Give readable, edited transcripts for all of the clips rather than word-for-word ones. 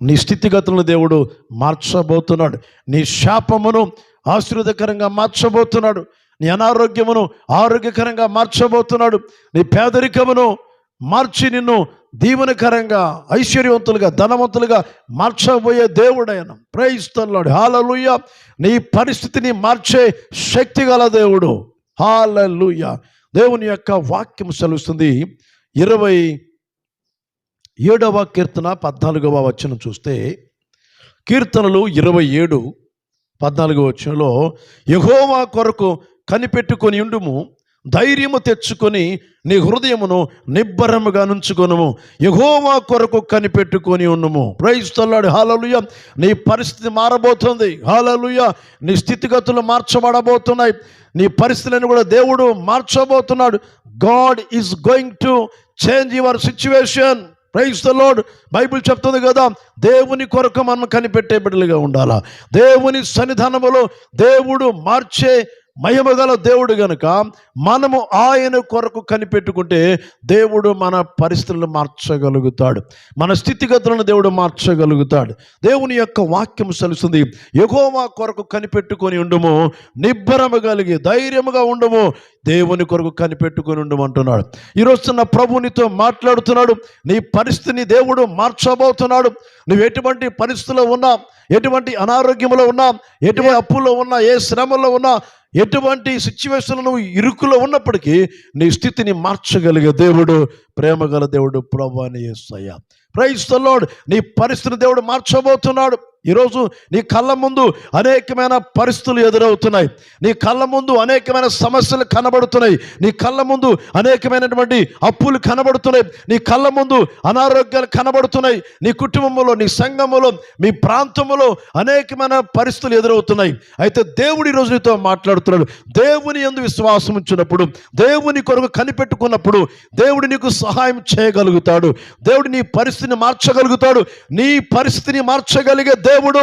నీ స్థితిగతులను దేవుడు మార్చబోతున్నాడు. నీ శాపమును ఆశీర్వాదకరంగా మార్చబోతున్నాడు. నీ అనారోగ్యమును ఆరోగ్యకరంగా మార్చబోతున్నాడు. నీ పేదరికమును మార్చి నిన్ను దీవెనకరంగా ఐశ్వర్యవంతులుగా ధనవంతులుగా మార్చబోయే దేవుడైన ప్రైజ్ ది లార్డ్. హల్లెలూయా. నీ పరిస్థితిని మార్చే శక్తి గల దేవుడు. హల్లెలూయా. దేవుని యొక్క వాక్యం సెలవుస్తుంది. 27వ కీర్తన 14వ వచనం చూస్తే, కీర్తనలు 27:14 వచనంలో, యెహోవా కొరకు కనిపెట్టుకొని ఉండుము, ధైర్యము తెచ్చుకొని నీ హృదయమును నిబ్బరముగా నుంచుకొనుము. యెహోవా కొరకు కనిపెట్టుకొని ఉండుము. Praise the Lord. హల్లెలూయా. నీ పరిస్థితి మారబోతుంది. హల్లెలూయా. నీ స్థితిగతులు మార్చబడబోతున్నాయి. నీ పరిస్థితులను కూడా దేవుడు మార్చబోతున్నాడు. God is going to change your situation. Praise the Lord. Bible చెప్తుంది కదా, దేవుని కొరకు మనం కనిపెట్టే బిడ్డలుగా ఉండాలా. దేవుని సన్నిధానములో దేవుడు మార్చే మహిమగల దేవుడు గనుక మనము ఆయన కొరకు కనిపెట్టుకుంటే దేవుడు మన పరిస్థితులను మార్చగలుగుతాడు. మన స్థితిగతులను దేవుడు మార్చగలుగుతాడు. దేవుని యొక్క వాక్యం సెలుస్తుంది, యెహోవా కొరకు కనిపెట్టుకొని ఉండుము, నిబ్బరము కలిగి ధైర్యముగా ఉండుము, దేవుని కొరకు కనిపెట్టుకొని ఉండము అంటున్నాడు. ఈరోజు నా ప్రభు నీతో మాట్లాడుతున్నాడు. నీ పరిస్థితిని దేవుడు మార్చబోతున్నాడు. నువ్వు ఎటువంటి పరిస్థితుల్లో ఉన్నా, ఎటువంటి అనారోగ్యంలో ఉన్నా, ఎటువంటి అప్పుల్లో ఉన్నా, ఏ శ్రమలో ఉన్నా, ఎటువంటి సిచ్యువేషన్లో నువ్వు ఇరుకులో ఉన్నప్పటికీ నీ స్థితిని మార్చగలిగే దేవుడు, ప్రేమగల దేవుడు ప్రభువైన యేసయ్య. Praise the Lord. నీ పరిస్థితిని దేవుడు మార్చబోతున్నాడు. ఈరోజు నీ కళ్ళ ముందు అనేకమైన పరిస్థితులు ఎదురవుతున్నాయి. నీ కళ్ళ ముందు అనేకమైన సమస్యలు కనబడుతున్నాయి. నీ కళ్ళ ముందు అనేకమైనటువంటి అప్పులు కనబడుతున్నాయి. నీ కళ్ళ ముందు అనారోగ్యాలు కనబడుతున్నాయి. నీ కుటుంబంలో, నీ సంఘములో, మీ ప్రాంతంలో అనేకమైన పరిస్థితులు ఎదురవుతున్నాయి. అయితే దేవుడు ఈరోజు నీతో మాట్లాడుతున్నాడు. దేవుని యందు విశ్వాసం ఉంచినప్పుడు, దేవుని కొరకు కనిపెట్టుకున్నప్పుడు దేవుడు నీకు సహాయం చేయగలుగుతాడు. దేవుడు నీ పరిస్థితిని మార్చగలుగుతాడు. నీ పరిస్థితిని మార్చగలిగే దేవుడు,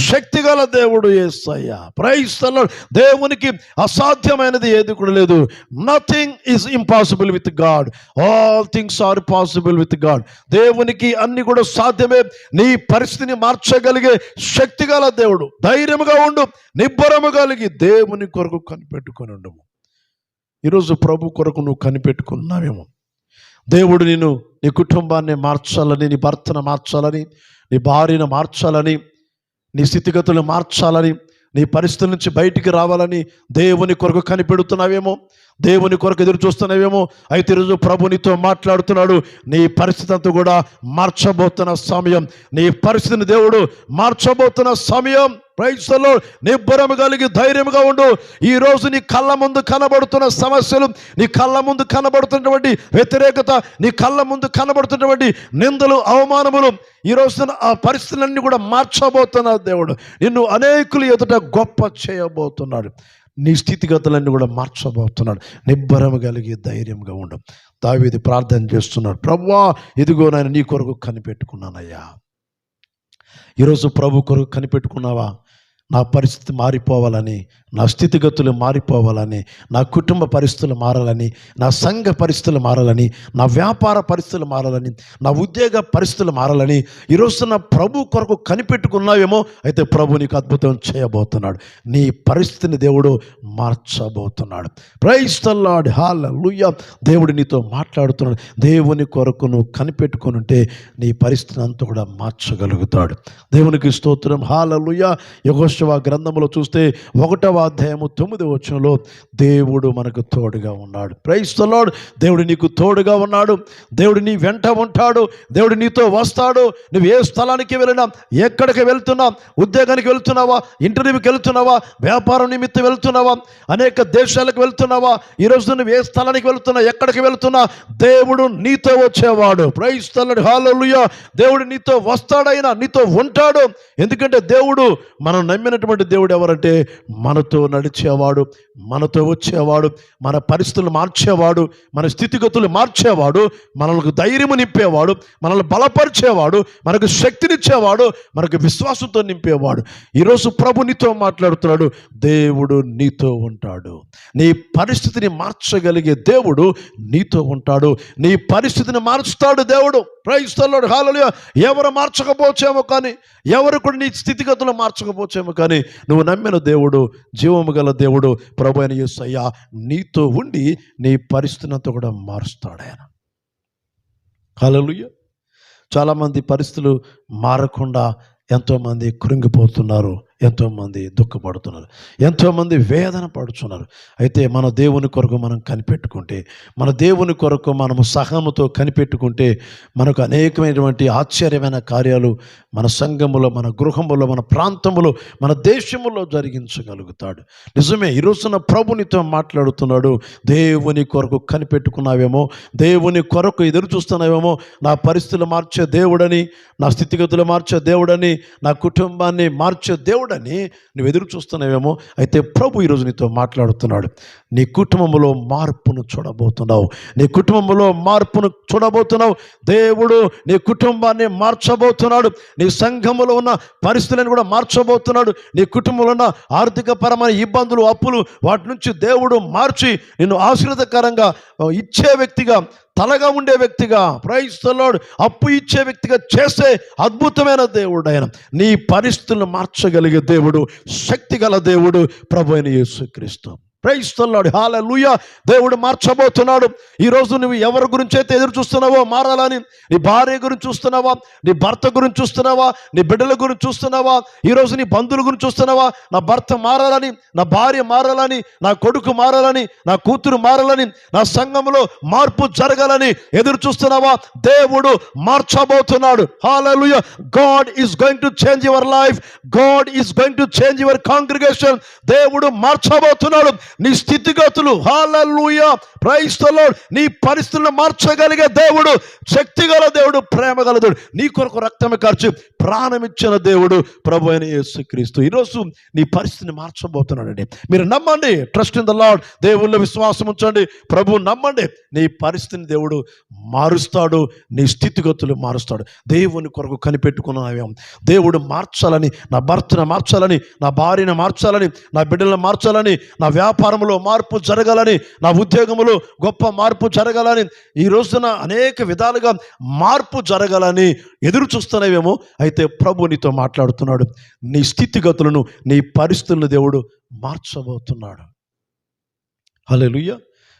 శక్తిగల దేవుడు యేసయ్య. Praise the lord. దేవునికి అసాధ్యమైనది ఏది కూడా లేదు. Nothing is impossible with God. All things are possible with God. దేవునికి అన్ని కూడా సాధ్యమే. నీ పరిస్థితిని మార్చగలిగే శక్తిగల దేవుడు. ధైర్యముగా ఉండు, నిబ్బరము కలిగి దేవుని కొరకు కనిపెట్టుకొని ఉండము. ఈరోజు ప్రభు కొరకు నువ్వు కనిపెట్టుకున్నావేమో. దేవుడు నిన్ను, నీ కుటుంబాన్ని మార్చాలని, నీ భర్తను మార్చాలని, నీ భార్యను మార్చాలని, నీ స్థితిగతులు మార్చాలని, నీ పరిస్థితుల నుంచి బయటికి రావాలని దేవుని కొరకు కనిపెడుతున్నావేమో, దేవుని కొరకు ఎదురు చూస్తున్నావేమో. అయితే ఈరోజు ప్రభు నీతో మాట్లాడుతున్నాడు. నీ పరిస్థితి అంతా కూడా మార్చబోతున్న సమయం. నీ పరిస్థితిని దేవుడు మార్చబోతున్న సమయం. Praise the lord. నిబ్బరము కలిగి ధైర్యముగా ఉండు. ఈరోజు నీ కళ్ళ ముందు కనబడుతున్న సమస్యలు, నీ కళ్ళ ముందు కనబడుతున్నటువంటి వ్యతిరేకత, నీ కళ్ళ ముందు కనబడుతున్నటువంటి నిందలు, అవమానములు, ఈరోజు ఆ పరిస్థితులన్నీ కూడా మార్చబోతున్నాడు దేవుడు. నిన్ను అనేకులు ఎదుట గొప్ప చేయబోతున్నాడు. నీ స్థితిగతులన్నీ కూడా మార్చబోతున్నాడు. నిబ్బరము కలిగి ధైర్యంగా ఉండు. దావీదు ప్రార్థన చేస్తున్నాడు, ప్రభువా ఇదిగో నేను నీ కొరకు కనిపెట్టుకున్నానయ్యా. ఈరోజు ప్రభు కొరకు కనిపెట్టుకున్నావా? నా పరిస్థితి మారిపోవాలని, నా స్థితిగతులు మారిపోవాలని, నా కుటుంబ పరిస్థితులు మారాలని, నా సంఘ పరిస్థితులు మారాలని, నా వ్యాపార పరిస్థితులు మారాలని, నా ఉద్యోగ పరిస్థితులు మారాలని ఈరోజు నా ప్రభు కొరకు కనిపెట్టుకున్నావేమో. అయితే ప్రభు నీకు అద్భుతం చేయబోతున్నాడు. నీ పరిస్థితిని దేవుడు మార్చబోతున్నాడు. Praise the Lord. హల్లెలూయా. దేవుడు నీతో మాట్లాడుతున్నాడు. దేవుని కొరకు నువ్వు కనిపెట్టుకుని ఉంటే నీ పరిస్థితిని అంతా కూడా మార్చగలుగుతాడు. దేవునికి స్తోత్రం. హల్లెలూయా. యెహోషువ గ్రంథంలో చూస్తే 1వ అధ్యాయము 9వ వచనంలో దేవుడు మనకు తోడుగా ఉన్నాడు. Praise the Lord. దేవుడు నీకు తోడుగా ఉన్నాడు. దేవుడు నీ వెంట ఉంటాడు. దేవుడు నీతో వస్తాడు. నువ్వు ఏ స్థలానికి వెళ్ళినా, ఎక్కడికి వెళ్తున్నా, ఉద్యోగానికి వెళ్తున్నావా, ఇంటర్వ్యూకి వెళ్తున్నావా, వ్యాపారం నిమిత్తం వెళ్తున్నావా, అనేక దేశాలకు వెళ్తున్నావా, ఈరోజు నువ్వు ఏ స్థలానికి వెళ్తున్నా, ఎక్కడికి వెళ్తున్నా, దేవుడు నీతో వచ్చేవాడు. Praise the Lord. హల్లెలూయా. దేవుడు నీతో వస్తాడైనా, నీతో ఉంటాడు. ఎందుకంటే దేవుడు మనం నమ్మిన నమ్మినటువంటి దేవుడు ఎవరంటే మనతో నడిచేవాడు, మనతో వచ్చేవాడు, మన పరిస్థితులు మార్చేవాడు, మన స్థితిగతులు మార్చేవాడు, మనకు ధైర్యము నింపేవాడు, మనల్ని బలపరిచేవాడు, మనకు శక్తినిచ్చేవాడు, మనకు విశ్వాసంతో నింపేవాడు. ఈరోజు ప్రభు నీతో మాట్లాడుతున్నాడు. దేవుడు నీతో ఉంటాడు. నీ పరిస్థితిని మార్చగలిగే దేవుడు నీతో ఉంటాడు. నీ పరిస్థితిని మారుస్తాడు దేవుడు. ప్రైజ్ ది లార్డ్, హల్లెలూయా. ఎవరు మార్చకపోవచ్చేమో కానీ, ఎవరు కూడా నీ స్థితిగతులు మార్చకపోవచ్చేమో కానీ, నువ్వు నమ్మిన దేవుడు, జీవము గల దేవుడు ప్రభు అయిన యేసయ్య నీతో ఉండి నీ పరిస్థితిని అంతా కూడా మారుస్తాడు ఆయన. హల్లెలూయా. చాలామంది పరిస్థితులు మారకుండా ఎంతోమంది కృంగిపోతున్నారు, ఎంతోమంది దుఃఖపడుతున్నారు, ఎంతోమంది వేదన పడుతున్నారు. అయితే మన దేవుని కొరకు మనం కనిపెట్టుకుంటే, మన దేవుని కొరకు మనము సహనముతో కనిపెట్టుకుంటే మనకు అనేకమైనటువంటి ఆశ్చర్యమైన కార్యాలు మన సంఘములో, మన గృహములో, మన ప్రాంతములో, మన దేశములో జరిగించగలుగుతాడు. నిజమే, ఈరోజున ప్రభునితో మాట్లాడుతున్నాడు. దేవుని కొరకు కనిపెట్టుకున్నావేమో, దేవుని కొరకు ఎదురు చూస్తున్నావేమో, నా పరిస్థితులు మార్చే దేవుడని, నా స్థితిగతులు మార్చే దేవుడని, నా కుటుంబాన్ని మార్చే దేవుడని నువ్వు ఎదురు చూస్తున్నావేమో. అయితే ప్రభు ఈరోజు నీతో మాట్లాడుతున్నాడు. నీ కుటుంబంలో మార్పును చూడబోతున్నావు, నీ కుటుంబంలో మార్పును చూడబోతున్నావు. దేవుడు నీ కుటుంబాన్ని మార్చబోతున్నాడు. నీ సంఘములో ఉన్న పరిస్థితులను కూడా మార్చబోతున్నాడు. నీ కుటుంబంలో ఉన్న ఆర్థిక పరమైన ఇబ్బందులు, అప్పులు, వాటి నుంచి దేవుడు మార్చి నిన్ను ఆశీర్వాదకరంగా ఇచ్చే వ్యక్తిగా, తలగా ఉండే వ్యక్తిగా, ప్రైజ్ ది లార్డ్, అప్పు ఇచ్చే వ్యక్తిగా చేసే అద్భుతమైన దేవుడు ఆయన. నీ పరిస్థితులను మార్చగలిగే దేవుడు, శక్తి గల దేవుడు ప్రభు అయిన యేసుక్రీస్తు. ప్రైజ్ ది లార్డ్, హల్లెలూయా. దేవుడు మార్చబోతున్నాడు. ఈరోజు నువ్వు ఎవరి గురించి అయితే ఎదురు చూస్తున్నావో మారాలని, నీ భార్య గురించి చూస్తున్నావా, నీ భర్త గురించి చూస్తున్నావా, నీ బిడ్డల గురించి చూస్తున్నావా, ఈరోజు నీ బంధువుల గురించి చూస్తున్నావా, నా భర్త మారాలని, నా భార్య మారాలని, నా కొడుకు మారాలని, నా కూతురు మారాలని, నా సంఘంలో మార్పు జరగాలని ఎదురు చూస్తున్నావా? దేవుడు మార్చబోతున్నాడు. హల్లెలూయా. God is going to change your life. God is going to change your congregation. దేవుడు మార్చబోతున్నాడు నీ స్థితిగతులు. హల్లెలూయా, ప్రైజ్ ది లార్డ్. నీ పరిస్థితులను మార్చగలిగే దేవుడు, శక్తిగల దేవుడు, ప్రేమగల దేవుడు, నీ కొరకు రక్తము కార్చి ప్రాణమిచ్చిన దేవుడు ప్రభు అయిన యేసుక్రీస్తు ఈరోజు నీ పరిస్థితిని మార్చబోతున్నాడండి. మీరు నమ్మండి. Trust in the Lord. దేవుళ్ళో విశ్వాసం ఉంచండి. ప్రభు నమ్మండి. నీ పరిస్థితిని దేవుడు మారుస్తాడు. నీ స్థితిగతులు మారుస్తాడు. దేవుని కొరకు కనిపెట్టుకున్నావేమో, దేవుడు మార్చాలని, నా భర్తను మార్చాలని, నా భార్యను మార్చాలని, నా బిడ్డలను మార్చాలని, నా వ్యాపారంలో మార్పు జరగాలని, నా ఉద్యోగంలో గొప్ప మార్పు జరగాలని, ఈ రోజున అనేక విధాలుగా మార్పు జరగాలని ఎదురు చూస్తున్నావేమో. అయితే ప్రభు నీతో మాట్లాడుతున్నాడు. నీ స్థితిగతులను, నీ పరిస్థితులను దేవుడు మార్చబోతున్నాడు. హల్లెలూయా.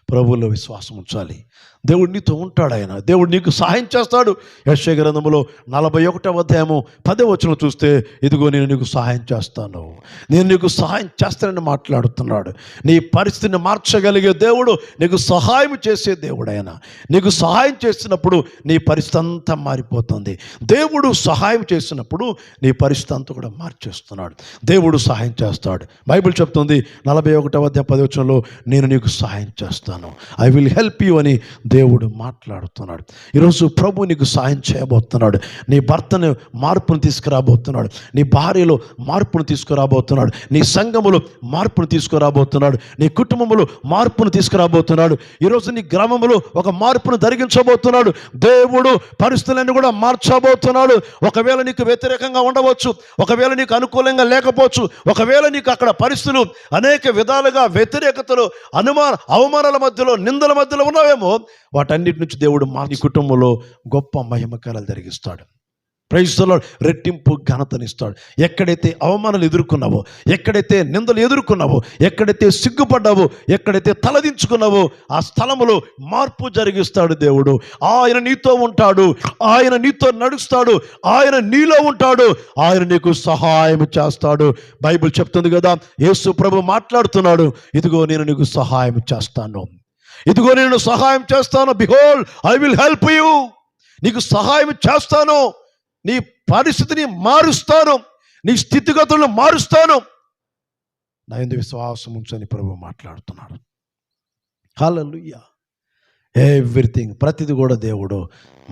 ప్రభువులో విశ్వాసం ఉంచాలి. దేవుడు నీతో ఉంటాడు. ఆయన దేవుడు నీకు సహాయం చేస్తాడు. యెషయా గ్రంథములో 41వ అధ్యాయము 10వ వచనం చూస్తే, ఇదిగో నేను నీకు సహాయం చేస్తాను, నేను నీకు సహాయం చేస్తానని మాట్లాడుతున్నాడు. నీ పరిస్థితిని మార్చగలిగే దేవుడు, నీకు సహాయం చేసే దేవుడు ఆయన. నీకు సహాయం చేసినప్పుడు నీ పరిస్థితి అంతా మారిపోతుంది. దేవుడు సహాయం చేసినప్పుడు నీ పరిస్థితి అంతా కూడా మార్చేస్తున్నాడు. దేవుడు సహాయం చేస్తాడు. బైబిల్ చెప్తుంది 41వ అధ్యాయం 10వ వచనంలో, నేను నీకు సహాయం చేస్తాను, ఐ విల్ హెల్ప్ యూ అని దేవుడు మాట్లాడుతున్నాడు. ఈరోజు ప్రభు నీకు సాయం చేయబోతున్నాడు. నీ భర్తను మార్పును తీసుకురాబోతున్నాడు. నీ భార్యలో మార్పును తీసుకురాబోతున్నాడు. నీ సంఘములో మార్పును తీసుకురాబోతున్నాడు. నీ కుటుంబంలో మార్పును తీసుకురాబోతున్నాడు. ఈరోజు నీ గ్రామంలో ఒక మార్పును జరిగించబోతున్నాడు. దేవుడు పరిస్థితులను కూడా మార్చబోతున్నాడు. ఒకవేళ నీకు వ్యతిరేకంగా ఉండవచ్చు, ఒకవేళ నీకు అనుకూలంగా లేకపోవచ్చు, ఒకవేళ నీకు అక్కడ పరిస్థితులు అనేక విధాలుగా వ్యతిరేకతలు, అవమానాల మధ్యలో, నిందల మధ్యలో ఉన్నావేమో, వాటన్నిటి నుంచి దేవుడు నీ కుటుంబంలో గొప్ప మహిమకార్యాలు జరిగిస్తాడు. Praise the Lord. రెట్టింపు ఘనతనిస్తాడు. ఎక్కడైతే అవమానాలు ఎదుర్కొన్నావో, ఎక్కడైతే నిందలు ఎదుర్కొన్నావో, ఎక్కడైతే సిగ్గుపడ్డావో, ఎక్కడైతే తలదించుకున్నావో, ఆ స్థలములో మార్పు జరిగిస్తాడు దేవుడు. ఆయన నీతో ఉంటాడు, ఆయన నీతో నడుస్తాడు, ఆయన నీలో ఉంటాడు, ఆయన నీకు సహాయం చేస్తాడు. బైబిల్ చెప్తుంది కదా, యేసు ప్రభు మాట్లాడుతున్నాడు, ఇదిగో నేను నీకు సహాయం చేస్తాను, ఇదిగో నేను సహాయం చేస్తాను, behold I will help you. నీకు సహాయం చేస్తాను, నీ పరిస్థితిని మారుస్తాను, నీ స్థితిగతులను మారుస్తాను, నా యందు విశ్వాసం ఉంచని ప్రభు మాట్లాడుతున్నాడు. హల్లెలూయా. ఎవ్రీథింగ్, ప్రతిది కూడా దేవుడు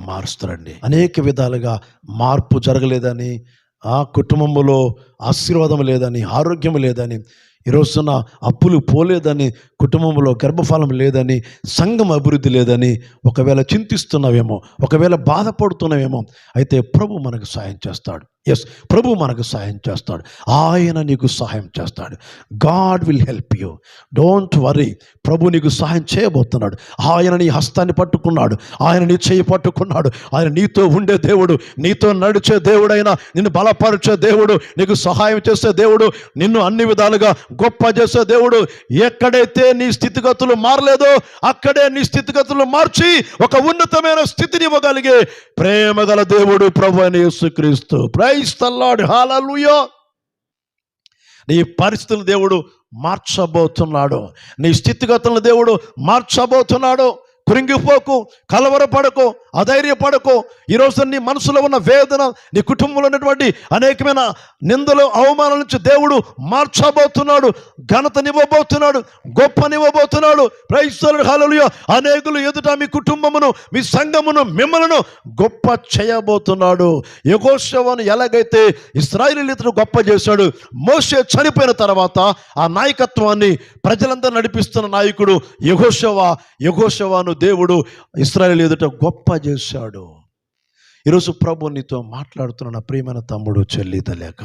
మారుస్తాడండి. అనేక విధాలుగా మార్పు జరగలేదని ఆ కుటుంబంలో ఆశీర్వాదం లేదని, ఆరోగ్యం లేదని, ఈరోజున అప్పులు పోలేదని, కుటుంబంలో గర్భఫలం లేదని, సంఘం అభివృద్ధి లేదని ఒకవేళ చింతిస్తున్నావేమో, ఒకవేళ బాధపడుతున్నావేమో, అయితే ప్రభు మనకు సాయం చేస్తాడు. ఎస్, ప్రభు మనకు సాయం చేస్తాడు. ఆయన నీకు సహాయం చేస్తాడు. God will help you, don't worry. ప్రభు నీకు సహాయం చేయబోతున్నాడు. ఆయన నీ హస్తాన్ని పట్టుకున్నాడు, ఆయన నీ చేయి పట్టుకున్నాడు. ఆయన నీతో ఉండే దేవుడు, నీతో నడిచే దేవుడైనా, నిన్ను బలపరిచే దేవుడు, నీకు సహాయం చేసే దేవుడు, నిన్ను అన్ని విధాలుగా గొప్ప చేసే దేవుడు. ఎక్కడైతే నీ స్థితిగతులు మారలేదో అక్కడే నీ స్థితిగతులు మార్చి ఒక ఉన్నతమైన స్థితిని ఇవ్వగలిగే ప్రేమ గల దేవుడు ప్రభు అయిన యేసుక్రీస్తు. ప్రైజ్ ది లార్డ్, హల్లెలూయా. నీ పరిస్థితులను దేవుడు మార్చబోతున్నాడు. నీ స్థితిగతులను దేవుడు మార్చబోతున్నాడు. కృంగిపోకు, కలవరపడకు, అధైర్యపడకు. ఈరోజు నీ మనసులో ఉన్న వేదన, నీ కుటుంబంలో ఉన్నటువంటి అనేకమైన నిందలు, అవమానాల నుంచి దేవుడు మార్చబోతున్నాడు. ఘనతనివ్వబోతున్నాడు, గొప్పనివ్వబోతున్నాడు. ప్రైజ్ ది లార్డ్, హల్లెలూయా. అనేకులు ఎదుట మీ కుటుంబమును, మీ సంఘమును, మిమ్మలను గొప్ప చేయబోతున్నాడు. యెహోషువను ఎలాగైతే ఇశ్రాయేలీయులను గొప్ప చేశాడు, మోషే చనిపోయిన తర్వాత ఆ నాయకత్వాన్ని ప్రజలందరూ నడిపిస్తున్న నాయకుడు యెహోషువను దేవుడు ఇశ్రాయేలు ఎదుట గొప్ప చేశాడు. ఈరోజు ప్రభు నీతో మాట్లాడుతున్న నా ప్రియమైన తమ్ముడు, చెల్లి, తెలియక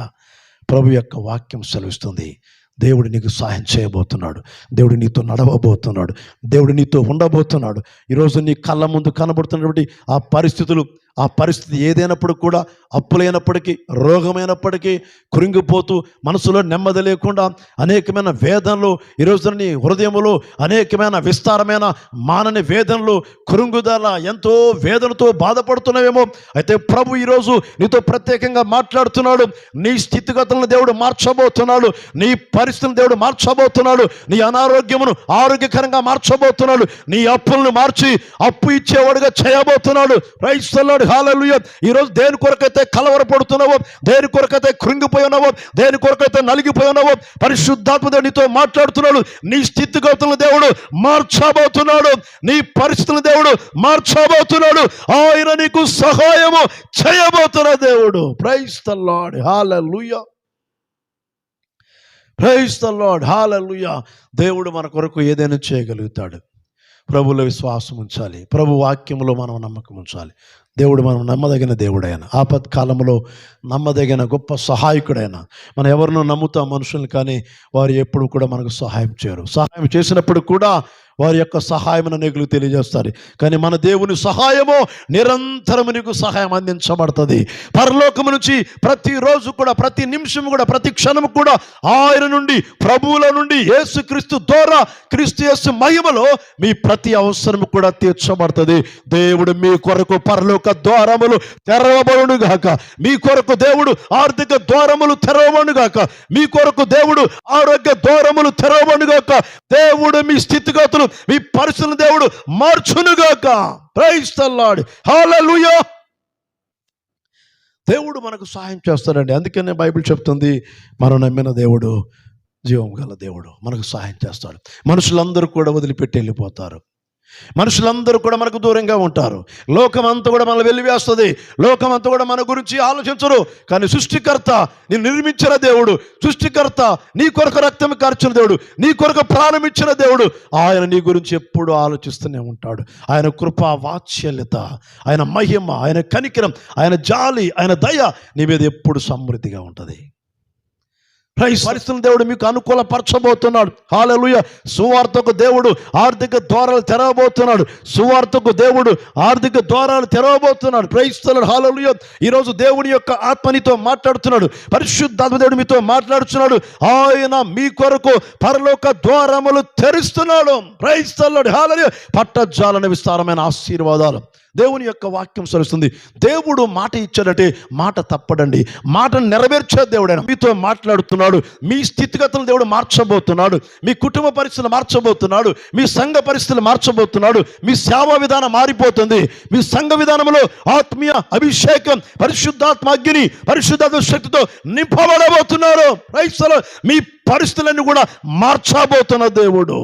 ప్రభు యొక్క వాక్యం సెలవిస్తుంది. దేవుడు నీకు సహాయం చేయబోతున్నాడు. దేవుడు నీతో నడవబోతున్నాడు. దేవుడు నీతో ఉండబోతున్నాడు. ఈరోజు నీ కళ్ళ ముందు కనబడుతున్నటువంటి ఆ పరిస్థితి ఏదైనప్పుడు కూడా, అప్పులైనప్పటికీ, రోగమైనప్పటికీ, కృంగిపోతూ మనసులో నెమ్మది లేకుండా అనేకమైన వేదనలు, ఈరోజు నీ హృదయంలో అనేకమైన విస్తారమైన మానని వేదనలు, కృంగుదల, ఎంతో వేదనతో బాధపడుతున్నావేమో. అయితే ప్రభు ఈరోజు నీతో ప్రత్యేకంగా మాట్లాడుతున్నాడు. నీ స్థితిగతులను దేవుడు మార్చబోతున్నాడు. నీ పరిస్థితులను దేవుడు మార్చబోతున్నాడు. నీ అనారోగ్యమును ఆరోగ్యకరంగా మార్చబోతున్నాడు. నీ అప్పులను మార్చి అప్పు ఇచ్చేవాడుగా చేయబోతున్నాడు. ప్రైజ్ ది లార్డ్, హల్లెలూయా. ఈరోజు దేని కొరకైతే కలవరపడుతున్నావో, దేని కొరకైతే కృంగిపోయి ఉన్నావో, దేని కొరకైతే నలిగిపోయి ఉన్నావో, పరిశుద్ధాత్మ దేవుడు నీతో మాట్లాడుతున్నాడు. నీ స్థితిగతులను దేవుడు మార్చబోతున్నాడు. నీ పరిస్థితులను దేవుడు మార్చబోతున్నాడు. ఆయన నీకు సహాయము చేయబోతున్న దేవుడు. ప్రైజ్ ది లార్డ్, హల్లెలూయా. ప్రైజ్ ది లార్డ్, హల్లెలూయా. దేవుడు మన కొరకు ఏదైనా చేయగలుగుతాడు. ప్రభువులో విశ్వాసం ఉంచాలి. ప్రభు వాక్యంలో మనం నమ్మకం ఉంచాలి. దేవుడు మనం నమ్మదగిన దేవుడైన, ఆపత్కాలంలో నమ్మదగిన గొప్ప సహాయకుడైన. మనం ఎవరినో నమ్ముతాం మనుషుల్ని, కానీ వారు ఎప్పుడు కూడా మనకు సహాయం చేయరు. సహాయం చేసినప్పుడు కూడా వారి యొక్క సహాయం అనేకులు తెలియజేస్తారు. కానీ మన దేవుని సహాయమో నిరంతరము నీకు సహాయం అందించబడుతుంది. పరలోకము నుంచి ప్రతిరోజు కూడా, ప్రతి నిమిషం కూడా, ప్రతి క్షణం కూడా ఆయన నుండి, ప్రభువుల నుండి, యేసుక్రీస్తు ద్వారా, క్రీస్తు యేసు మహిమలో మీ ప్రతి అవసరము కూడా తీర్చబడుతుంది. దేవుడు మీ కొరకు పరలోక ద్వారములు తెరవబడును గాక. మీ కొరకు దేవుడు ఆర్థిక ద్వారములు తెరవబడును గాక. మీ కొరకు దేవుడు ఆరోగ్య ద్వారములు తెరవబడును గాక. దేవుడు మీ స్థితిగతులు, మీ పరిస్థితులను దేవుడు మార్చునుగాక. ప్రైజ్ ది లార్డ్, హల్లెలూయా. దేవుడు మనకు సహాయం చేస్తాడండి. అందుకనే బైబిల్ చెప్తుంది, మనం నమ్మిన దేవుడు జీవం గల దేవుడు, మనకు సహాయం చేస్తాడు. మనుషులందరూ కూడా వదిలిపెట్టి వెళ్ళిపోతారు. మనుషులందరూ కూడా మనకు దూరంగా ఉంటారు. లోకమంతా కూడా మనల్ని వెలివేస్తుంది. లోకమంతా కూడా మన గురించి ఆలోచించరు. కానీ సృష్టికర్త, నేను నిర్మించిన దేవుడు, సృష్టికర్త, నీ కొరకు రక్తం కార్చిన దేవుడు, నీ కొరకు ప్రాణం ఇచ్చిన దేవుడు, ఆయన నీ గురించి ఎప్పుడు ఆలోచిస్తూనే ఉంటాడు. ఆయన కృప, వాత్సల్యత, ఆయన మహిమ, ఆయన కనికరం, ఆయన జాలి, ఆయన దయ నీ మీద ఎప్పుడు సమృద్ధిగా ఉంటుంది. పరిస్థితులు దేవుడు మీకు అనుకూలపరచబోతున్నాడు. హల్లెలూయా. సువార్తకు దేవుడు ఆర్థిక ద్వారాలు తెరవబోతున్నాడు. సువార్తకు దేవుడు ఆర్థిక ద్వారాలు తెరవబోతున్నాడు. ప్రైజ్ ది లార్డ్, హల్లెలూయా. ఈరోజు దేవుని యొక్క ఆత్మ నీతో మాట్లాడుతున్నాడు. పరిశుద్ధాత్మ దేవుడు మీతో మాట్లాడుతున్నాడు. ఆయన మీ కొరకు పరలోక ద్వారములు తెరుస్తున్నాడు. ప్రైజ్ ది లార్డ్, హల్లెలూయా. పట్టజాలని విస్తారమైన ఆశీర్వాదాలు దేవుని యొక్క వాక్యం సరుస్తుంది. దేవుడు మాట ఇచ్చాడంటే మాట తప్పడండి. మాటను నెరవేర్చే దేవుడైన మీతో మాట్లాడుతున్నాడు. మీ స్థితిగతులను దేవుడు మార్చబోతున్నాడు. మీ కుటుంబ పరిస్థితులు మార్చబోతున్నాడు. మీ సంఘ పరిస్థితులు మార్చబోతున్నాడు. మీ సేవా విధానం మారిపోతుంది. మీ సంఘ విధానంలో ఆత్మీయ అభిషేకం, పరిశుద్ధాత్మ అగ్ని, పరిశుద్ధాత్మ శక్తితో నింపబడబోతున్నారు. మీ పరిస్థితులన్నీ కూడా మార్చబోతున్న దేవుడు.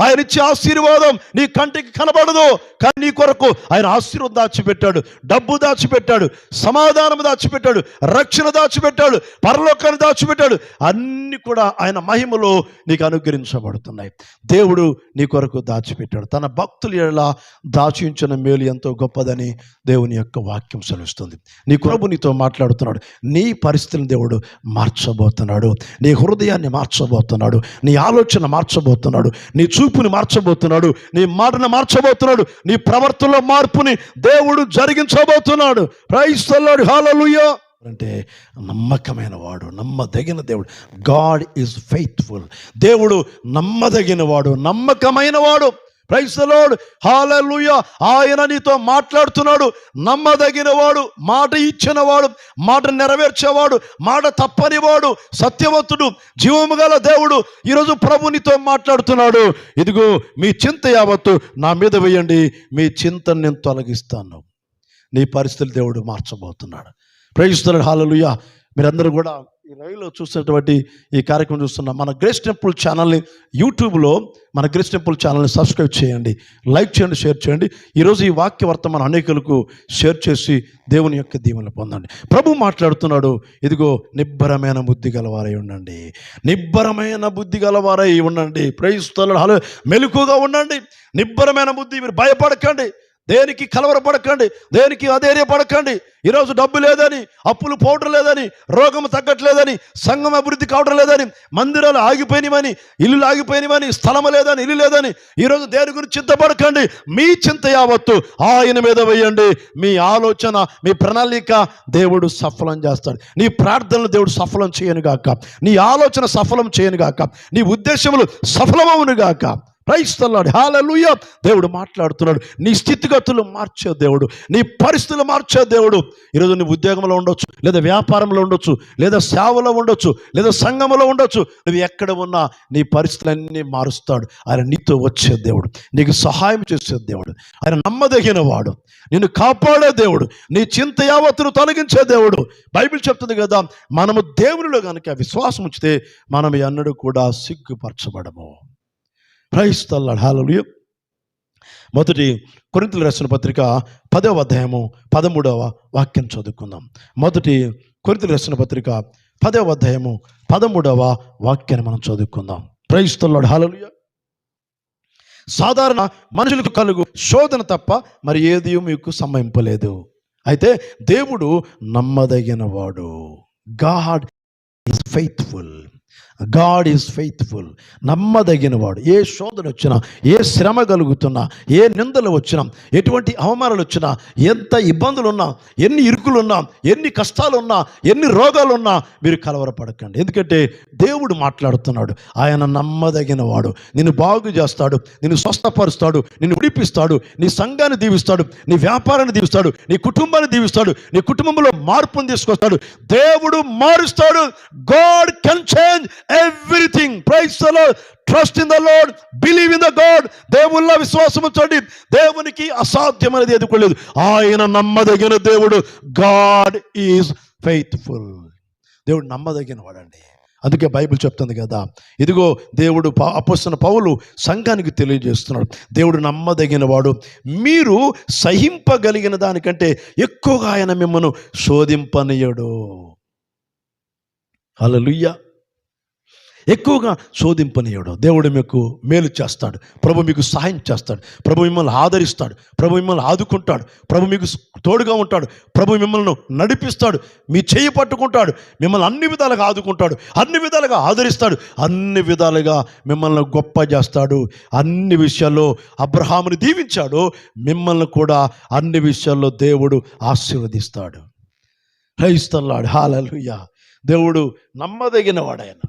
ఆయన ఇచ్చే ఆశీర్వాదం నీ కంటికి కనబడదు, కానీ నీ కొరకు ఆయన ఆశీర్వాదం దాచిపెట్టాడు, డబ్బు దాచిపెట్టాడు, సమాధానం దాచిపెట్టాడు, రక్షణ దాచిపెట్టాడు, పరలోకాన్ని దాచిపెట్టాడు. అన్నీ కూడా ఆయన మహిమలో నీకు అనుగ్రహించబడుతున్నాయి. దేవుడు నీ కొరకు దాచిపెట్టాడు. తన భక్తులు ఎలా దాచించిన మేలు ఎంతో గొప్పదని దేవుని యొక్క వాక్యం సెలవిస్తుంది. నీ కొరకు నీతో మాట్లాడుతున్నాడు. నీ పరిస్థితిని దేవుడు మార్చబోతున్నాడు, నీ హృదయాన్ని మార్చబోతున్నాడు, నీ ఆలోచన మార్చబోతున్నాడు, నీ చూపుని మార్చబోతున్నాడు, నీ మాటను మార్చబోతున్నాడు, నీ ప్రవర్తనలో మార్పుని దేవుడు జరిగించబోతున్నాడు. ప్రైజ్ ది లార్డ్, హల్లెలూయా. అంటే నమ్మకమైన వాడు, నమ్మదగిన దేవుడు. God is faithful. దేవుడు నమ్మదగిన వాడు, నమ్మకమైన వాడు. ప్రైజ్ ది లార్డ్, హల్లెలూయా. ఆయన నీతో మాట్లాడుతున్నాడు. నమ్మదగిన వాడు, మాట ఇచ్చినవాడు, మాట నెరవేర్చేవాడు, మాట తప్పనివాడు, సత్యవంతుడు, జీవము గల దేవుడు. ఈరోజు ప్రభు నీతో మాట్లాడుతున్నాడు. ఇదిగో మీ చింత యావత్తు నా మీద వేయండి, మీ చింతను నేను తొలగిస్తాను. నీ పరిస్థితులు దేవుడు మార్చబోతున్నాడు. ప్రైజ్ ది లార్డ్, హల్లెలూయా. మీరందరూ కూడా ఈ లైవ్లో చూస్తున్నటువంటి ఈ కార్యక్రమం చూస్తున్న మన గ్రేస్ టెంపుల్ ఛానల్ని, యూట్యూబ్లో మన గ్రేస్ టెంపుల్ ఛానల్ని సబ్స్క్రైబ్ చేయండి, లైక్ చేయండి, షేర్ చేయండి. ఈరోజు ఈ వాక్య వర్తమానం అనేకులకు షేర్ చేసి దేవుని యొక్క దీవెనలు పొందండి. ప్రభు మాట్లాడుతున్నాడు. ఇదిగో నిబ్బరమైన బుద్ధి గలవారై ఉండండి, నిబ్బరమైన బుద్ధి గలవారై ఉండండి. ప్రైజ్ ది లార్డ్, హల్లెలూయా. మెలకుగా ఉండండి, నిబ్బరమైన బుద్ధి. మీరు భయపడకండి, దేనికి కలవరపడకండి, దేనికి అధైర్యపడకండి. ఈరోజు డబ్బు లేదని, అప్పులు పోవటం లేదని, రోగం తగ్గట్లేదని, సంఘం అభివృద్ధి కావడం లేదని, మందిరాలు ఆగిపోయినవని, ఇల్లులు ఆగిపోయినవని, స్థలం లేదని, ఇల్లు లేదని ఈరోజు దేని గురించి చింతపడకండి. మీ చింత యావత్తు ఆయన మీద వేయండి. మీ ఆలోచన, మీ ప్రణాళిక దేవుడు సఫలం చేస్తాడు. నీ ప్రార్థనలు దేవుడు సఫలం చేయను గాక, నీ ఆలోచన సఫలం చేయను గాక, నీ ఉద్దేశములు సఫలమవును గాక. ప్రైజ్ ది లార్డ్, హల్లెలూయా. దేవుడు మాట్లాడుతున్నాడు. నీ స్థితిగతులు మార్చే దేవుడు, నీ పరిస్థితులు మార్చే దేవుడు. ఈరోజు నీ ఉద్యోగంలో ఉండొచ్చు, లేదా వ్యాపారంలో ఉండొచ్చు, లేదా సేవలో ఉండొచ్చు, లేదా సంఘంలో ఉండొచ్చు. నువ్వు ఎక్కడ ఉన్నా నీ పరిస్థితులన్నీ మారుస్తాడు. ఆయన నీతో వచ్చే దేవుడు, నీకు సహాయం చేసే దేవుడు, ఆయన నమ్మదగిన వాడు, నిన్ను కాపాడే దేవుడు, నీ చింత యావత్తును తొలగించే దేవుడు. బైబిల్ చెప్తుంది కదా, మనము దేవునిలో కనుక విశ్వాసం ఉంచితే మనం ఎన్నడూ కూడా సిగ్గుపరచబడము. ప్రైజ్ ది లార్డ్, హల్లెలూయా. మొదటి కొరింథీయులకు రాసిన పత్రిక 10వ అధ్యాయము 13వ వాక్యం చదువుకుందాం. మొదటి కొరింథీయులకు రాసిన పత్రిక 10వ అధ్యాయము 13వ వాక్యాన్ని మనం చదువుకుందాం. ప్రైజ్ ది లార్డ్, హల్లెలూయా. సాధారణ మనుషులకు కలుగు శోధన తప్ప మరి ఏది మీకు సంభవింపలేదు. అయితే దేవుడు నమ్మదగిన వాడు. God is faithful. God is faithful. నమ్మదగిన వాడు. ఏ శోధన వచ్చినా, ఏ శ్రమ కలుగుతున్నా, ఏ నిందలు వచ్చినా, ఎటువంటి అవమానాలు వచ్చినా, ఎంత ఇబ్బందులున్నా, ఎన్ని ఇరుకులున్నా, ఎన్ని కష్టాలున్నా, ఎన్ని రోగాలున్నా మీరు కలవరపడకండి. ఎందుకంటే దేవుడు మాట్లాడుతున్నాడు. ఆయన నమ్మదగిన వాడు. నిన్ను బాగు చేస్తాడు, నిన్ను స్వస్థపరుస్తాడు, నిన్ను విడిపిస్తాడు, నీ సంఘాన్ని దీవిస్తాడు, నీ వ్యాపారాన్ని దీవిస్తాడు, నీ కుటుంబాన్ని దీవిస్తాడు, నీ కుటుంబంలో మార్పును తీసుకొస్తాడు. దేవుడు మారుస్తాడు. God can change everything. Praise the Lord. Trust in the Lord, believe in the God. దేవుళ్ళ విశ్వాసం ఉంచండి. దేవునికి అసాధ్యమైనది ఎదుర్కోలేదు. ఆయన నమ్మదగిన దేవుడు. God is faithful. దేవుడు నమ్మదగిన వాడండి. అందుకే బైబిల్ చెప్తుంది కదా, ఇదిగో దేవుడు అపొస్తలుడైన పౌలు సంఘానికి తెలియజేస్తున్నాడు. దేవుడు నమ్మదగిన వాడు. మీరు సహింపగలిగిన దానికంటే ఎక్కువగా ఆయన మిమ్మల్ని శోధింపనీయడు. హల్లెలూయా. ఎక్కువగా శోధింపనీయడు. దేవుడు మీకు మేలు చేస్తాడు. ప్రభు మీకు సహాయం చేస్తాడు. ప్రభు మిమ్మల్ని ఆదరిస్తాడు. ప్రభు మిమ్మల్ని ఆదుకుంటాడు. ప్రభు మీకు తోడుగా ఉంటాడు. ప్రభు మిమ్మల్ని నడిపిస్తాడు. మీ చేయి పట్టుకుంటాడు. మిమ్మల్ని అన్ని విధాలుగా ఆదుకుంటాడు, అన్ని విధాలుగా ఆదరిస్తాడు, అన్ని విధాలుగా మిమ్మల్ని గొప్ప చేస్తాడు. అన్ని విషయాల్లో అబ్రహాముని దీవించాడు, మిమ్మల్ని కూడా అన్ని విషయాల్లో దేవుడు ఆశీర్వదిస్తాడు. ప్రైజ్ ది లార్డ్, హల్లెలూయా. దేవుడు నమ్మదగిన వాడాయన.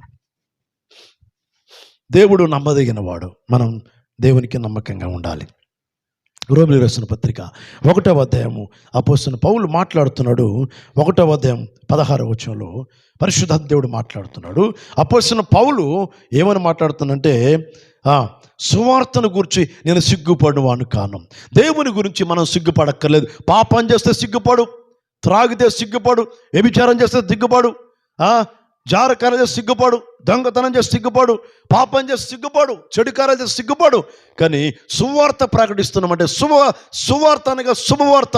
దేవుడు నమ్మదగిన వాడు. మనం దేవునికి నమ్మకంగా ఉండాలి. రోమీయులకు రాసిన పత్రిక 1వ అధ్యాయము అపొస్తలుడైన పౌలు మాట్లాడుతున్నాడు. 1వ అధ్యాయం 16వ వచనంలో పరిశుద్ధాత్మ దేవుడు మాట్లాడుతున్నాడు. అపొస్తలుడైన పౌలు ఏమని మాట్లాడుతున్నాడంటే, సువార్తను గురించి నేను సిగ్గుపడువాను కాను. దేవుని గురించి మనం సిగ్గుపడక్కర్లేదు. పాపం చేస్తే సిగ్గుపడు, త్రాగితే సిగ్గుపడు, వ్యభిచారం చేస్తే సిగ్గుపడు, జార కార్యాలు చేసి సిగ్గుపడు, దొంగతనం చేసి సిగ్గుపడు, పాపం చేసి సిగ్గుపడు, చెడు కార్యాలు చేసి సిగ్గుపడు. కానీ సువార్త ప్రకటిస్తున్నామంటే సువార్త అనగా శుభవార్త.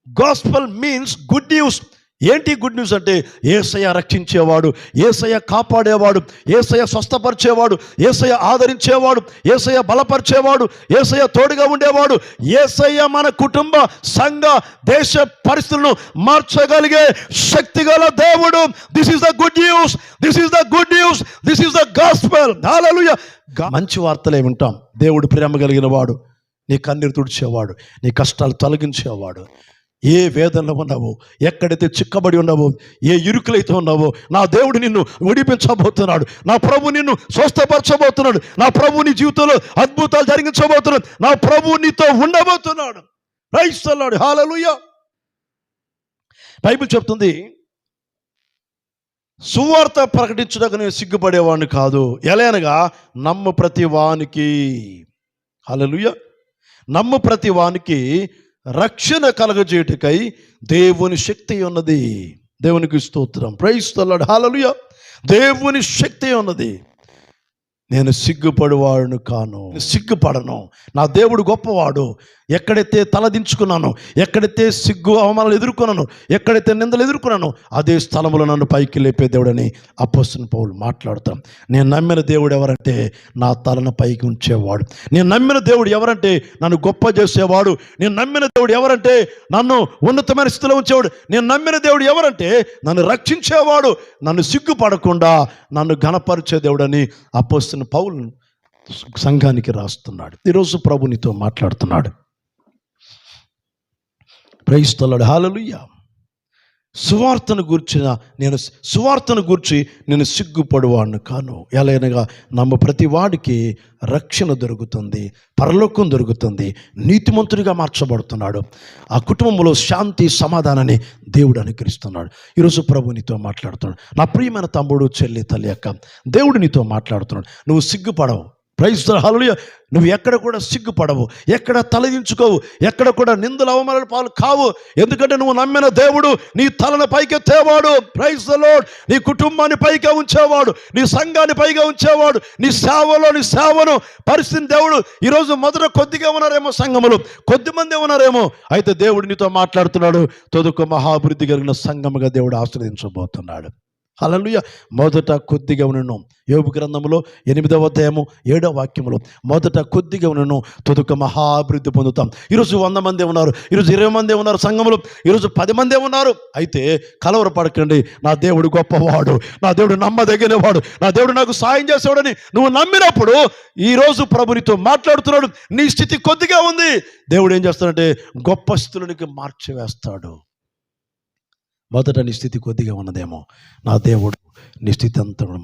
Gospel means good news. ఏంటి గుడ్ న్యూస్ అంటే యేసయ్య రక్షించేవాడు, యేసయ్య కాపాడేవాడు, యేసయ్య స్వస్థపరిచేవాడు, యేసయ్య ఆదరించేవాడు, యేసయ్య బలపరిచేవాడు, యేసయ్య తోడుగా ఉండేవాడు. యేసయ్య మన కుటుంబ సంఘ దేశ పరిస్థితులను మార్చగలిగే శక్తిగల దేవుడు. This is the good news, this is the good news, this is the gospel. హల్లెలూయా. మంచి వార్తలే వింటాం. దేవుడు ప్రేమ కలిగిన వాడు, నీ కన్నీరు తుడిచేవాడు, నీ కష్టాలు తొలగించేవాడు. ఏ వేదనలో ఉన్నావో, ఎక్కడైతే చిక్కబడి ఉన్నావో, ఏ ఇరుకులైతే ఉన్నావో, నా దేవుడు నిన్ను విడిపించబోతున్నాడు. నా ప్రభు నిన్ను స్వస్థపరచబోతున్నాడు. నా ప్రభు నీ జీవితంలో అద్భుతాలు జరిగించబోతున్నాడు. నా ప్రభు నీతో ఉండబోతున్నాడు. Praise the Lord. హల్లెలూయా. బైబిల్ చెప్తుంది, సువార్త ప్రకటించుటకు నేను సిగ్గుపడేవాడిని కాదు. ఎలానగా నమ్ము ప్రతి వానికి, హల్లెలూయా, నమ్ము ప్రతి వానికి రక్షణ కలగజేయుటకై దేవుని శక్తి ఉన్నది. దేవునికి స్తోత్రం. Praise the Lord. హల్లెలూయా. దేవుని శక్తి ఉన్నది. నేను సిగ్గుపడేవాడును కాను, సిగ్గుపడను. నా దేవుడు గొప్పవాడు. ఎక్కడైతే తలదించుకున్నాను, ఎక్కడైతే సిగ్గు అవమానాలు ఎదుర్కొన్నాను, ఎక్కడైతే నిందలు ఎదుర్కొన్నాను, అదే స్థలంలో నన్ను పైకి లేపే దేవుడని అపోస్తలుడైన పౌలు మాట్లాడతాం. నేను నమ్మిన దేవుడు ఎవరంటే నా తలను పైకి ఉంచేవాడు. నేను నమ్మిన దేవుడు ఎవరంటే నన్ను గొప్ప చేసేవాడు. నేను నమ్మిన దేవుడు ఎవరంటే నన్ను ఉన్నతమైన స్థితిలో ఉంచేవాడు. నేను నమ్మిన దేవుడు ఎవరంటే నన్ను రక్షించేవాడు, నన్ను సిగ్గుపడకుండా నన్ను ఘనపరిచే దేవుడని అపోస్తలుడైన పౌలు సంఘానికి రాస్తున్నాడు. ఈరోజు ప్రభు నీతో మాట్లాడుతున్నాడు. Praise the Lord. హల్లెలూయా. సువార్తను గూర్చి నేను సిగ్గుపడువాడిని కాను. ఎలాగనగా నమ్ము ప్రతి వాడికి రక్షణ దొరుకుతుంది, పరలోకం దొరుకుతుంది, నీతిమంతుడిగా మార్చబడుతున్నాడు. ఆ కుటుంబంలో శాంతి సమాధానాన్ని దేవుడు అనుగ్రహిస్తున్నాడు. ఈరోజు ప్రభు నీతో మాట్లాడుతున్నాడు. నా ప్రియమైన తమ్ముడు, చెల్లి, తల్లి, అక్క, దేవుడు నీతో మాట్లాడుతున్నాడు. నువ్వు సిగ్గుపడవు. Praise the Lord. హల్లెలూయా. నువ్వు ఎక్కడ కూడా సిగ్గుపడవు, ఎక్కడ తలదించుకోవు, ఎక్కడ కూడా నిందల అవమానాల పాలు కావు. ఎందుకంటే నువ్వు నమ్మిన దేవుడు నీ తలను పైకెత్తేవాడు. Praise the Lord. నీ కుటుంబాన్ని పైగా ఉంచేవాడు, నీ సంఘాన్ని పైగా ఉంచేవాడు, నీ సేవను పరిస్థితిని దేవుడు. ఈరోజు మొదట కొద్దిగా ఉన్నారేమో, సంఘములు కొద్దిమంది ఉన్నారేమో, అయితే దేవుడు నీతో మాట్లాడుతున్నాడు. తొదుకు మహాభివృద్ధి కలిగిన సంఘముగా దేవుడు ఆశీర్వదించబోతున్నాడు. హల్లెలూయా. మొదట కొద్దిగా ఉన్నను. యోబు గ్రంథంలో 8వ అధ్యాయము 7వ వాక్యములో మొదట కొద్దిగా ఉన్నను, తొదుక మహాభివృద్ధి పొందుతాం. ఈరోజు 100 మంది ఉన్నారు, ఈరోజు 20 మంది ఉన్నారు సంఘములు, ఈరోజు 10 మంది ఉన్నారు. అయితే కలవరపడకండి. నా దేవుడు గొప్పవాడు, నా దేవుడు నమ్మదగినవాడు, నా దేవుడు నాకు సాయం చేసేవాడని నువ్వు నమ్మినప్పుడు ఈరోజు ప్రభునితో మాట్లాడుతున్నాడు. నీ స్థితి కొద్దిగా ఉంది, దేవుడు ఏం చేస్తాడంటే గొప్ప స్థితులకి మార్చివేస్తాడు. మొదట నీ స్థితి కొద్దిగా ఉన్నదేమో, నా దేవుడు నీ స్థితి అంతా కూడా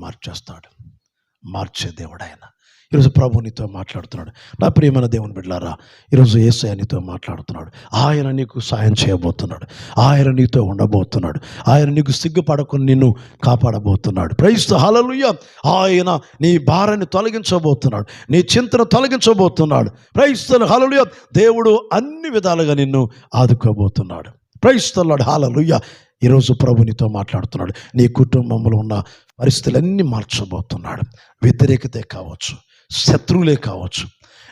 మార్చే దేవుడు ఆయన. ఈరోజు ప్రభు నీతో మాట్లాడుతున్నాడు. నా ప్రియమైన దేవుని బిడ్డలారా, ఈరోజు యేసయ్య నీతో మాట్లాడుతున్నాడు. ఆయన నీకు సాయం చేయబోతున్నాడు, ఆయన నీతో ఉండబోతున్నాడు, ఆయన నీకు సిగ్గుపడకుండా నిన్ను కాపాడబోతున్నాడు. ప్రైజ్ ది హల్లెలూయా. ఆయన నీ భారాన్ని తొలగించబోతున్నాడు, నీ చింతను తొలగించబోతున్నాడు. ప్రైజ్ ది హల్లెలూయా. దేవుడు అన్ని విధాలుగా నిన్ను ఆదుకోబోతున్నాడు. Praise the Lord. హల్లెలూయా. ఈరోజు ప్రభు నీతో మాట్లాడుతున్నాడు. నీ కుటుంబంలో ఉన్న పరిస్థితులన్నీ మార్చబోతున్నాడు. వ్యతిరేకతే కావచ్చు, శత్రువులే కావచ్చు,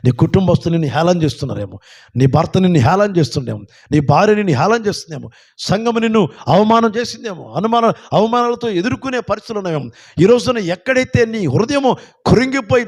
నీ కుటుంబస్తులు నిన్ను హేళన చేస్తున్నారేమో, నీ భర్త నిన్ను హేళన చేస్తుండేమో, నీ భార్య నిన్ను హేళన చేస్తుందేమో, సంఘము నిన్ను అవమానం చేసిందేమో, అవమానాలతో ఎదుర్కొనే పరిస్థితులు ఉన్నాయేమో. ఈ రోజున ఎక్కడైతే నీ హృదయమో కృంగిపోయి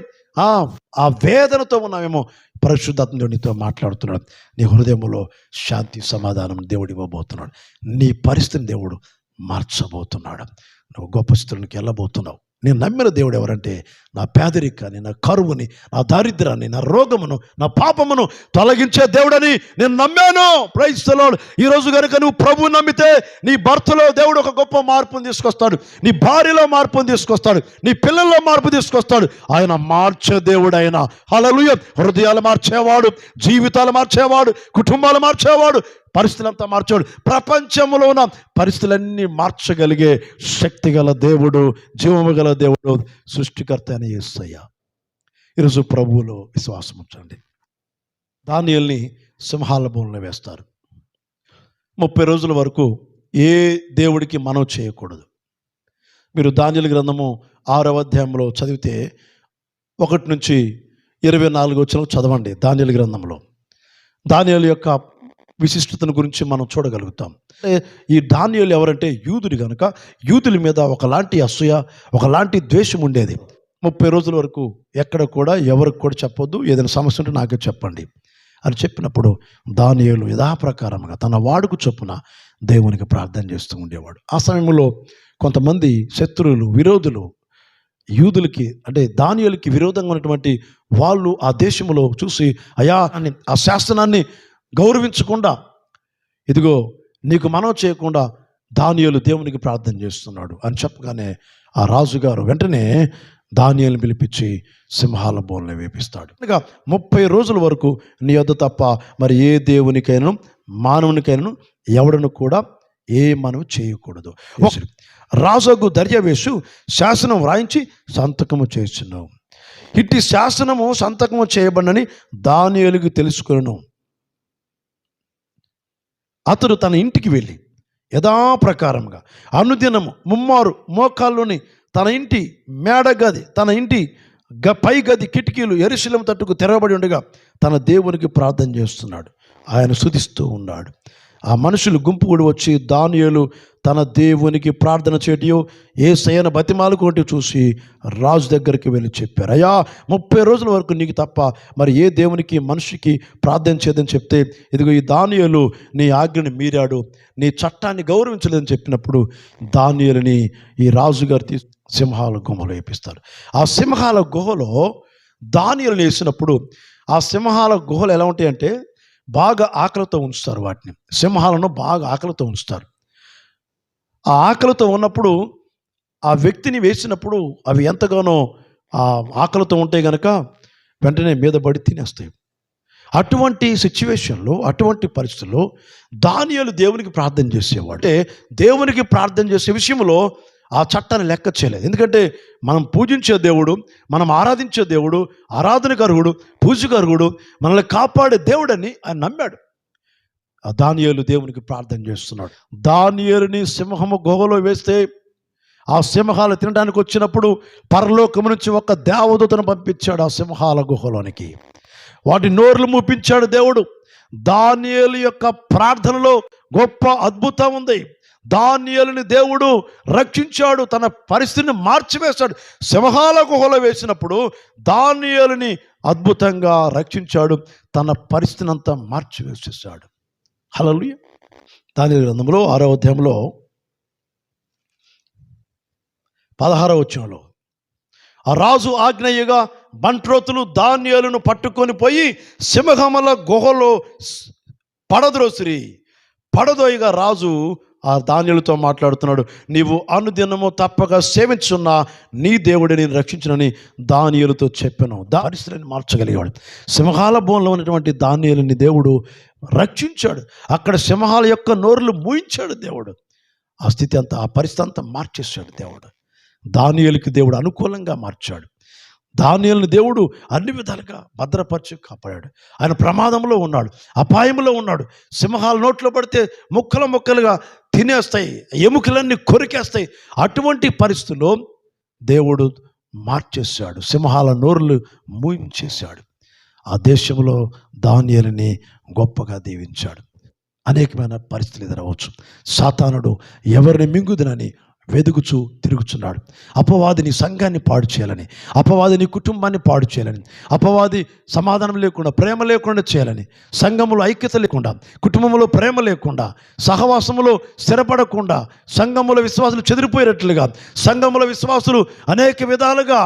ఆ వేదనతో ఉన్నామేమో, పరిశుద్ధాత్మ నీతో మాట్లాడుతున్నాడు. నీ హృదయంలో శాంతి సమాధానం దేవుడు ఇవ్వబోతున్నాడు. నీ పరిస్థితిని దేవుడు మార్చబోతున్నాడు. నువ్వు గొప్ప స్థితులకు వెళ్ళబోతున్నావు. నేను నమ్మిన దేవుడు ఎవరంటే నా పేదరికాన్ని, నా కరువుని, నా దారిద్రాన్ని, నా రోగమును, నా పాపమును తొలగించే దేవుడని నేను నమ్మాను. Praise the Lord. ఈరోజు కనుక నువ్వు ప్రభువుని నమ్మితే నీ భర్తలో దేవుడు ఒక గొప్ప మార్పును తీసుకొస్తాడు, నీ భార్యలో మార్పును తీసుకొస్తాడు, నీ పిల్లల్లో మార్పు తీసుకొస్తాడు. ఆయన మార్చే దేవుడు ఆయన. హల్లెలూయా. హృదయాలు మార్చేవాడు, జీవితాలు మార్చేవాడు, కుటుంబాలు మార్చేవాడు, పరిస్థితులంతా మార్చేవాడు. ప్రపంచంలో ఉన్న పరిస్థితులన్నీ మార్చగలిగే శక్తి గల దేవుడు, జీవము గల దేవుడు, సృష్టికర్త అయిన యేసయ్య. ఈరోజు ప్రభువులో విశ్వాసం ఉంచండి. దానియేలుని సింహాల బోనులో వేస్తారు. 30 రోజుల వరకు ఏ దేవుడికి మనం చేయకూడదు. మీరు దానియేలు గ్రంథము 6వ అధ్యాయంలో చదివితే 1 నుంచి 24 వచనాలు చదవండి. దానియేలు గ్రంథంలో దానియేలు యొక్క విశిష్టతను గురించి మనం చూడగలుగుతాం. అంటే ఈ దానియేలు ఎవరంటే యూదుడు కనుక యూదుల మీద ఒకలాంటి అసూయ, ఒకలాంటి ద్వేషం ఉండేది. 30 రోజుల వరకు ఎక్కడ కూడా ఎవరికి కూడా చెప్పొద్దు, ఏదైనా సమస్య ఉంటే నాకే చెప్పండి అని చెప్పినప్పుడు దానియేలు యథాప్రకారంగా తన వాడుకు చొప్పున దేవునికి ప్రార్థన చేస్తూ ఉండేవాడు. ఆ సమయంలో కొంతమంది శత్రువులు, విరోధులు యూదులకి అంటే దానియేలుకి విరోధంగా ఉన్నటువంటి వాళ్ళు ఆ దేశంలో చూసి, అయా అని ఆ శాసనాన్ని గౌరవించకుండా, ఇదిగో నీకు మనవి చేయకుండా దానియేలు దేవునికి ప్రార్థన చేస్తున్నాడు అని చెప్పగానే ఆ రాజుగారు వెంటనే దానియేలుని పిలిపించి సింహాల బోన్లో వేపిస్తాడు. ఇంకా 30 రోజుల వరకు నీ యొద్ద తప్ప మరి ఏ దేవునికైనా మానవునికైనా ఎవడను కూడా ఏ మనవి చేయకూడదు. రాజుకు దర్యావేషు శాసనం వ్రాయించి సంతకము చేస్తున్నావు. ఇట్టి శాసనము సంతకము చేయబడని దానియేలుకు తెలుసుకొనును. అతడు తన ఇంటికి వెళ్ళి యథాప్రకారంగా అనుదినము ముమ్మారు మోకాల్లోని తన ఇంటి మేడగది, తన ఇంటి పై గది కిటికీలు యెరూషలేము తట్టుకు తెరవబడి ఉండగా తన దేవునికి ప్రార్థన చేస్తున్నాడు. ఆయన స్తుతిస్తూ ఉన్నాడు. ఆ మనుషులు గుంపు కూడా వచ్చి దానియేలు తన దేవునికి ప్రార్థన చేయటయో యేసయ్యను బతిమాలుకుంటూ చూసి రాజు దగ్గరికి వెళ్ళి చెప్పారు, అయ్యా 30 రోజుల వరకు నీకు తప్ప మరి ఏ దేవునికి మనిషికి ప్రార్థన చేయదని చెప్తే, ఇదిగో ఈ దానియేలు నీ ఆజ్ఞని మీరాడు, నీ చట్టాన్ని గౌరవించలేదని చెప్పినప్పుడు దానియేలుని ఈ రాజుగారు సింహాల గుహలో వేపిస్తారు. ఆ సింహాల గుహలో దానియేలుని వేసినప్పుడు ఆ సింహాల గుహలు ఎలా ఉంటాయంటే బాగా ఆకలితో ఉంచుతారు. వాటిని సింహాలను బాగా ఆకలితో ఉంచుతారు. ఆ ఆకలితో ఉన్నప్పుడు ఆ వ్యక్తిని వేసినప్పుడు అవి ఎంతగానో ఆ ఆకలితో ఉంటే గనక వెంటనే మీద పడి తినేస్తాయి. అటువంటి సిచ్యువేషన్లో, అటువంటి పరిస్థితుల్లో దానియేలు దేవునికి ప్రార్థన చేసేవాడు. అంటే దేవునికి ప్రార్థన చేసే విషయంలో ఆ చట్టాన్ని లెక్క చేయలేదు. ఎందుకంటే మనం పూజించే దేవుడు, మనం ఆరాధించే దేవుడు, ఆరాధనకు అర్హుడు, పూజకు అర్హుడు, మనల్ని కాపాడే దేవుడని ఆయన నమ్మాడు. ఆ దానియేలు దేవునికి ప్రార్థన చేస్తున్నాడు. దానియేలుని సింహము గుహలో వేస్తే ఆ సింహాలు తినడానికి వచ్చినప్పుడు పరలోకము నుంచి ఒక దేవదూతను పంపించాడు ఆ సింహాల గుహలోనికి. వాటి నోర్లు మూపించాడు దేవుడు. దానియేలు యొక్క ప్రార్థనలో గొప్ప అద్భుతం ఉంది. దానియేలుని దేవుడు రక్షించాడు, తన పరిస్థితిని మార్చివేశాడు. సింహాల గుహలో వేసినప్పుడు దానియేలుని అద్భుతంగా రక్షించాడు, తన పరిస్థితిని అంతా మార్చివేసేసాడు. హల్లెలూయా. దానియేలు గ్రంథంలో 6వ అధ్యాయంలో 16వ వచనంలో ఆ రాజు ఆజ్ఞయ్యగా బంట్రోతులు దానియేలును పట్టుకొని పోయి సింహముల గుహలో పడద్రోసిరి. పడదోయగా రాజు ఆ దానియేలుతో మాట్లాడుతున్నాడు, నీవు అనుదినము తప్పక సేవించున్న నీ దేవుడే నేను రక్షించునని దానియేలుతో చెప్పాను. పరిస్థితిని మార్చగలిగాడు. సింహాల బోన్లో ఉన్నటువంటి దానియేలుని దేవుడు రక్షించాడు. అక్కడ సింహాల యొక్క నోరులు మూయించాడు దేవుడు. ఆ స్థితి అంతా, ఆ పరిస్థితి అంతా మార్చేశాడు దేవుడు. దానియేలుకి దేవుడు అనుకూలంగా మార్చాడు. దానియేలుని దేవుడు అన్ని విధాలుగా భద్రపరిచి కాపాడాడు. ఆయన ప్రమాదంలో ఉన్నాడు, అపాయంలో ఉన్నాడు. సింహాల నోట్లో పడితే ముక్కలు ముక్కలుగా తినేస్తాయి, ఎముకలన్నీ కొరికేస్తాయి. అటువంటి పరిస్థితుల్లో దేవుడు మార్చేశాడు, సింహాల నోరులు మూయించేశాడు. ఆ దేశంలో దానియేలుని గొప్పగా దీవించాడు. అనేకమైన పరిస్థితులు ఎదురవచ్చు. సాతానుడు ఎవరిని మింగుదునని వెదుగుచూ తిరుగుచున్నాడు. అపవాది నీ సంఘాన్ని పాడు చేయాలని, అపవాది నీ కుటుంబాన్ని పాడు చేయాలని, అపవాది సమాధానం లేకుండా, ప్రేమ లేకుండా చేయాలని, సంఘములో ఐక్యత లేకుండా, కుటుంబంలో ప్రేమ లేకుండా, సహవాసములో స్థిరపడకుండా, సంఘముల విశ్వాసులు చెదిరిపోయేటట్లుగా, సంఘముల విశ్వాసులు అనేక విధాలుగా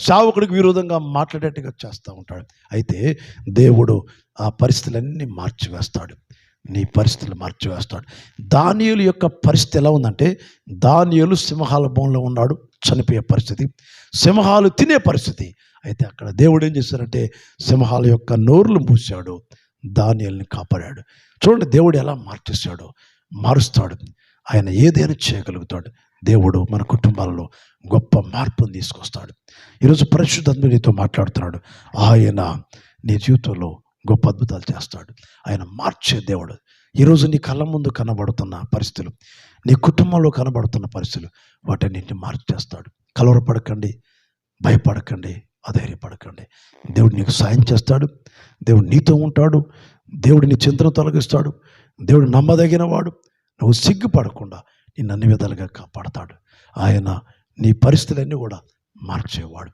సేవకుడికి విరోధంగా మాట్లాడేట్టుగా చేస్తూ ఉంటాడు. అయితే దేవుడు ఆ పరిస్థితులన్నీ మార్చివేస్తాడు, నీ పరిస్థితులు మార్చివేస్తాడు. దానియేలు యొక్క పరిస్థితి ఎలా ఉందంటే, దానియేలు సింహాల బోన్లో ఉన్నాడు, చనిపోయే పరిస్థితి, సింహాలు తినే పరిస్థితి. అయితే అక్కడ దేవుడు ఏం చేశాడంటే సింహాల యొక్క నోరులు మూసాడు, దానియేలుని కాపాడాడు. చూడండి దేవుడు ఎలా మార్చేశాడో, మారుస్తాడు. ఆయన ఏదైనా చేయగలుగుతాడు. దేవుడు మన కుటుంబాలలో గొప్ప మార్పును తీసుకొస్తాడు. ఈరోజు పరిశుద్ధాత్మ నీతో మాట్లాడుతున్నాడు. ఆయన నీ జీవితంలో గొప్ప అద్భుతాలు చేస్తాడు. ఆయన మార్చే దేవుడు. ఈరోజు నీ కళ్ళ ముందు కనబడుతున్న పరిస్థితులు, నీ కుటుంబంలో కనబడుతున్న పరిస్థితులు వాటన్నింటిని మార్చేస్తాడు. కలవరపడకండి, భయపడకండి, అధైర్యపడకండి. దేవుడు నీకు సాయం చేస్తాడు. దేవుడు నీతో ఉంటాడు. దేవుడు నీ చింతను తొలగిస్తాడు. దేవుడు నమ్మదగిన వాడు. నువ్వు సిగ్గుపడకుండా నిన్ను అన్ని విధాలుగా కాపాడతాడు. ఆయన నీ పరిస్థితులన్నీ కూడా మార్చేవాడు.